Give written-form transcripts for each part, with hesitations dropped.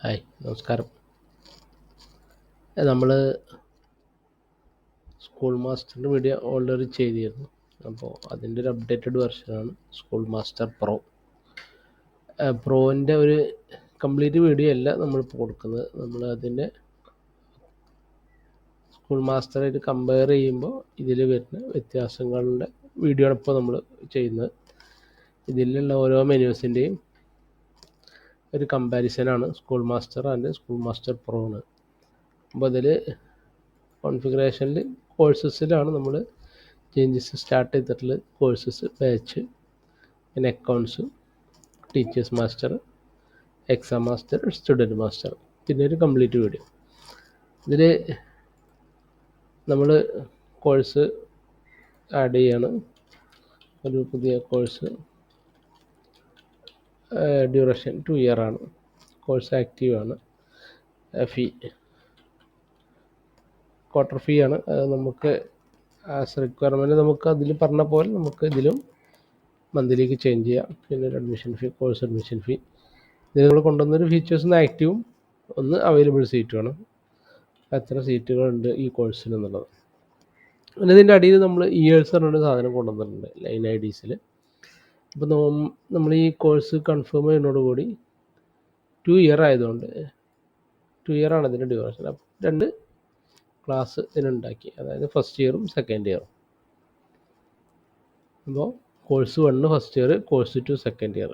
Hi, നമസ്കാരം. നമ്മൾ school മാസ്റ്ററിൻ്റെ video already ചെയ്തിരുന്നു. അപ്പോൾ അതിൻ്റെ ഒരു അപ്ഡേറ്റഡ് വെർഷനാണ് സ്കൂൾ മാസ്റ്റർ പ്രോ. പ്രോൻ്റെ ഒരു കംപ്ലീറ്റ് വീഡിയോ അല്ല നമ്മളിപ്പോൾ കൊടുക്കുന്നത്. നമ്മൾ അതിൻ്റെ സ്കൂൾ മാസ്റ്ററായിട്ട് കമ്പയർ ചെയ്യുമ്പോൾ ഇതിൽ വരുന്ന വ്യത്യാസങ്ങളുടെ വീഡിയോ ആണ് ഇപ്പോൾ നമ്മൾ ചെയ്യുന്നത്. ഇതിലുള്ള ഓരോ മെനൂസിൻ്റെയും ഒരു കമ്പാരിസനാണ് school master and school master pro എന്ന്. അപ്പോൾ അതിൽ കോൺഫിഗറേഷനിൽ കോഴ്സസിലാണ് നമ്മൾ ചേഞ്ചസ് സ്റ്റാർട്ട് ചെയ്തിട്ടുള്ളത്. കോഴ്സസ്, ബാച്ച്, പിന്നെ accounts, teachers master, exam master, student master, പിന്നെ ഒരു കംപ്ലീറ്റ് വീഡിയോ. ഇതിൽ നമ്മൾ കോഴ്സ് ആഡ് ചെയ്യാണ്. ഒരു പുതിയ കോഴ്സ്, ഡ്യൂറേഷൻ 2 ഇയർ ആണ്. കോഴ്സ് ആക്റ്റീവ് ആണ്. ഫീ ക്വാർട്ടർ ഫീ ആണ്. അത് നമുക്ക് ആസ് റിക്വയർമെൻറ്റ് നമുക്ക് അതിൽ പറഞ്ഞ പോലെ നമുക്ക് ഇതിലും മന്ത്ലിക്ക് ചേഞ്ച് ചെയ്യാം. പിന്നെ ഒരു admission fee, course admission fee. ഇതിൽ നമ്മൾ കൊണ്ടുവന്നൊരു ഫീച്ചേഴ്സ് ഒന്ന് ആക്റ്റീവും ഒന്ന് അവൈലബിൾ സീറ്റുമാണ്. എത്ര സീറ്റുകളുണ്ട് ഈ കോഴ്സിന് എന്നുള്ളത്. പിന്നെ ഇതിൻ്റെ അടിയിൽ നമ്മൾ ഇയേഴ്സ് പറഞ്ഞൊരു സാധനം കൊണ്ടുവന്നിട്ടുണ്ട് ലൈൻ ഐ ഡീസിൽ. അപ്പോൾ നമ്മൾ ഈ കോഴ്സ് കൺഫേം ചെയ്യുന്നതോടുകൂടി 2 ഇയർ ആയതുകൊണ്ട് 2 ഇയർ ആണ് ഇതിൻ്റെ ഡ്യൂറേഷൻ. അപ്പോൾ 2 ക്ലാസ് ഇതിനുണ്ടാക്കി, അതായത് ഫസ്റ്റ് ഇയറും സെക്കൻഡ് ഇയറും. അപ്പോൾ course 1 first year, course 2 second year.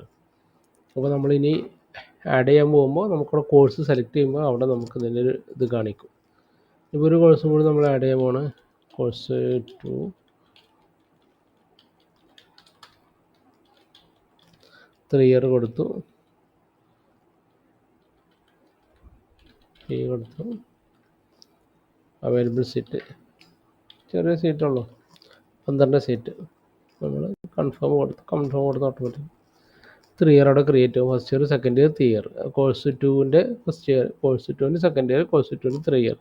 അപ്പോൾ നമ്മളിനി ആഡ് ചെയ്യാൻ പോകുമ്പോൾ നമുക്കവിടെ കോഴ്സ് സെലക്ട് ചെയ്യുമ്പോൾ അവിടെ നമുക്ക് ഇതിൻ്റെ ഒരു ഇത് കാണിക്കും. ഇപ്പോൾ ഒരു കോഴ്സും കൂടി നമ്മൾ ആഡ് ചെയ്യാൻ പോകണം. കോഴ്സ് 2 3 ഇയർ കൊടുത്തു, ഫീ കൊടുത്തു, അവൈലബിൾ സീറ്റ് ചെറിയ സീറ്റുള്ളൂ, 12 സീറ്റ്. നമ്മൾ കൺഫേം കൊടുത്ത് ഓട്ടോമാറ്റിക് 3 ഇയർ അവിടെ ക്രിയേറ്റ് ആവും. First year, second year, 3 year. Course 2ൻ്റെ ഫസ്റ്റ് ഇയർ, കോഴ്സ് 2ൻ്റെ സെക്കൻഡ് ഇയർ, കോഴ്സ് 2ൻ്റെ 3 ഇയർ.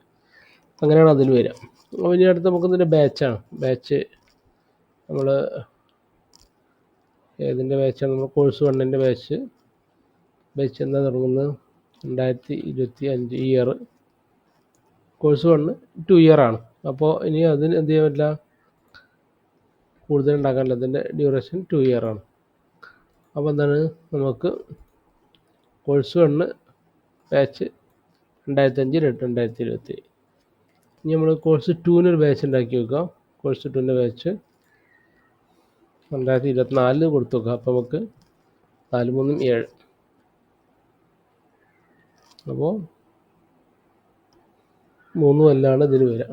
അങ്ങനെയാണ് അതിൽ വരിക. അപ്പോൾ ഇനി അടുത്ത് നമുക്ക് ഇതിൻ്റെ ബാച്ചാണ്. ബാച്ച് നമ്മൾ ഏതിൻ്റെ ബാച്ചാണ്? നമ്മൾ കോഴ്സ് 1ൻ്റെ ബാച്ച് എന്താ തുടങ്ങുന്നത്? 2025 ഇയർ. കോഴ്സ് 1 2 ഇയർ ആണ്. അപ്പോൾ ഇനി അതിന് എന്ത് ചെയ്യാൻ പറ്റില്ല, കൂടുതൽ ഉണ്ടാക്കാനില്ല. അതിൻ്റെ ഡ്യൂറേഷൻ 2 ഇയർ ആണ്. അപ്പോൾ എന്താണ്, നമുക്ക് കോഴ്സ് 1 ബാച്ച് 2005, 2020. ഇനി നമ്മൾ കോഴ്സ് 2-നൊരു ബാച്ച് ഉണ്ടാക്കി വെക്കാം. കോഴ്സ് 2ൻ്റെ ബാച്ച് 2024 കൊടുത്തു വെക്കാം. അപ്പോൾ നമുക്ക് 4 3 7. അപ്പോൾ 3 കൊല്ലമാണ് ഇതിന് വരിക.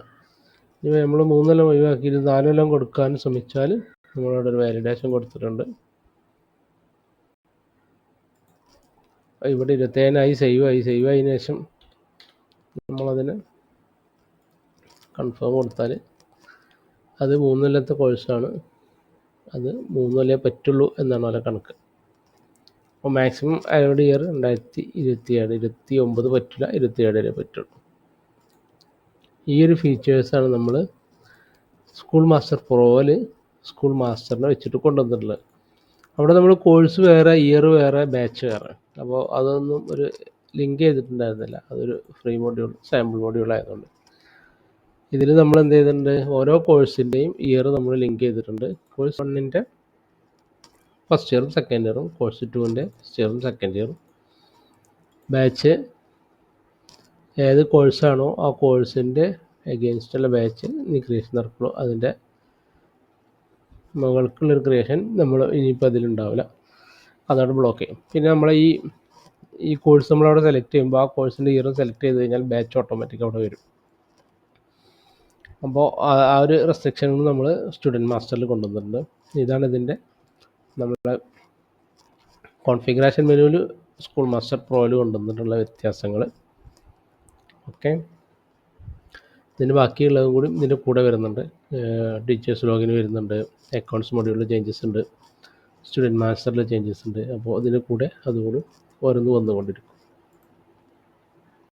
ഇനി നമ്മൾ 3 കൊല്ലം ഒഴിവാക്കിയിട്ട് 4 കൊല്ലം കൊടുക്കാൻ ശ്രമിച്ചാൽ നമ്മളവിടെ ഒരു വാലിഡേഷൻ കൊടുത്തിട്ടുണ്ട്. ഇവിടെ 27 സേവ് ആയതിനു ശേഷം നമ്മളതിന് കൺഫേം കൊടുത്താൽ അത് 3 കൊല്ലത്തെ കോഴ്സാണ്. അത് 3 കൊല്ലമേ പറ്റുള്ളൂ എന്നാണ് അവരുടെ കണക്ക്. അപ്പോൾ മാക്സിമം അലൗഡ് ഇയർ 2027, 29 പറ്റില്ല, 27 വരെ പറ്റുള്ളൂ. ഈ ഒരു ഫീച്ചേഴ്സാണ് നമ്മൾ സ്കൂൾ മാസ്റ്റർ പ്രോയിൽ സ്കൂൾ മാസ്റ്ററിനെ വെച്ചിട്ട് കൊണ്ടുവന്നിട്ടുള്ളത്. അവിടെ നമ്മൾ കോഴ്സ് വേറെ, ഇയർ വേറെ, ബാച്ച് വേറെ. അപ്പോൾ അതൊന്നും ഒരു ലിങ്ക് ചെയ്തിട്ടുണ്ടായിരുന്നില്ല. അതൊരു ഫ്രീ മൊഡ്യൂൾ, സാമ്പിൾ മൊഡ്യൂൾ ആയതുകൊണ്ട്. ഇതിൽ നമ്മൾ എന്ത് ചെയ്തിട്ടുണ്ട്, ഓരോ കോഴ്സിൻ്റെയും ഇയർ നമ്മൾ ലിങ്ക് ചെയ്തിട്ടുണ്ട്. കോഴ്സ് 1ൻ്റെ ഫസ്റ്റ് ഇയറും സെക്കൻഡ് ഇയറും, കോഴ്സ് 2ൻ്റെ ഫസ്റ്റ് ഇയറും സെക്കൻഡ് ഇയറും. ബാച്ച് ഏത് കോഴ്സാണോ ആ കോഴ്സിൻ്റെ എഗെയിൻസ്റ്റുള്ള ബാച്ച് നീ ക്രിയേഷൻ നടക്കുള്ളൂ. അതിൻ്റെ മുകൾക്കുള്ളൊരു ക്രിയേഷൻ നമ്മൾ ഇനിയിപ്പോൾ അതിലുണ്ടാവില്ല, അതവിടെ ബ്ലോക്ക് ചെയ്യും. പിന്നെ നമ്മൾ ഈ കോഴ്സ് നമ്മളവിടെ സെലക്ട് ചെയ്യുമ്പോൾ ആ കോഴ്സിൻ്റെ ഇയർ സെലക്ട് ചെയ്ത് കഴിഞ്ഞാൽ ബാച്ച് ഓട്ടോമാറ്റിക് അവിടെ വരും. അപ്പോൾ ആ ഒരു റെസ്ട്രിക്ഷൻ നമ്മൾ സ്റ്റുഡൻറ്റ് മാസ്റ്ററിൽ കൊണ്ടുവന്നിട്ടുണ്ട്. ഇതാണ് ഇതിൻ്റെ നമ്മുടെ കോൺഫിഗറേഷൻ മെനുവിൽ സ്കൂൾ മാസ്റ്റർ പ്രോയിൽ കൊണ്ടുവന്നിട്ടുള്ള വ്യത്യാസങ്ങൾ. ഓക്കെ, ഇതിന് ബാക്കിയുള്ളതും കൂടി ഇതിൻ്റെ കൂടെ വരുന്നുണ്ട്. ടീച്ചേഴ്സ് ലോഗിൻ വരുന്നുണ്ട്, അക്കൗണ്ട്സ് മൊഡ്യൂളിൽ ചേഞ്ചസ് ഉണ്ട്, സ്റ്റുഡൻറ്റ് മാസ്റ്ററിൽ ചേഞ്ചസ് ഉണ്ട്. അപ്പോൾ ഇതിന് കൂടെ അതുകൂടി ഓരോന്ന് വന്നുകൊണ്ടിരിക്കും.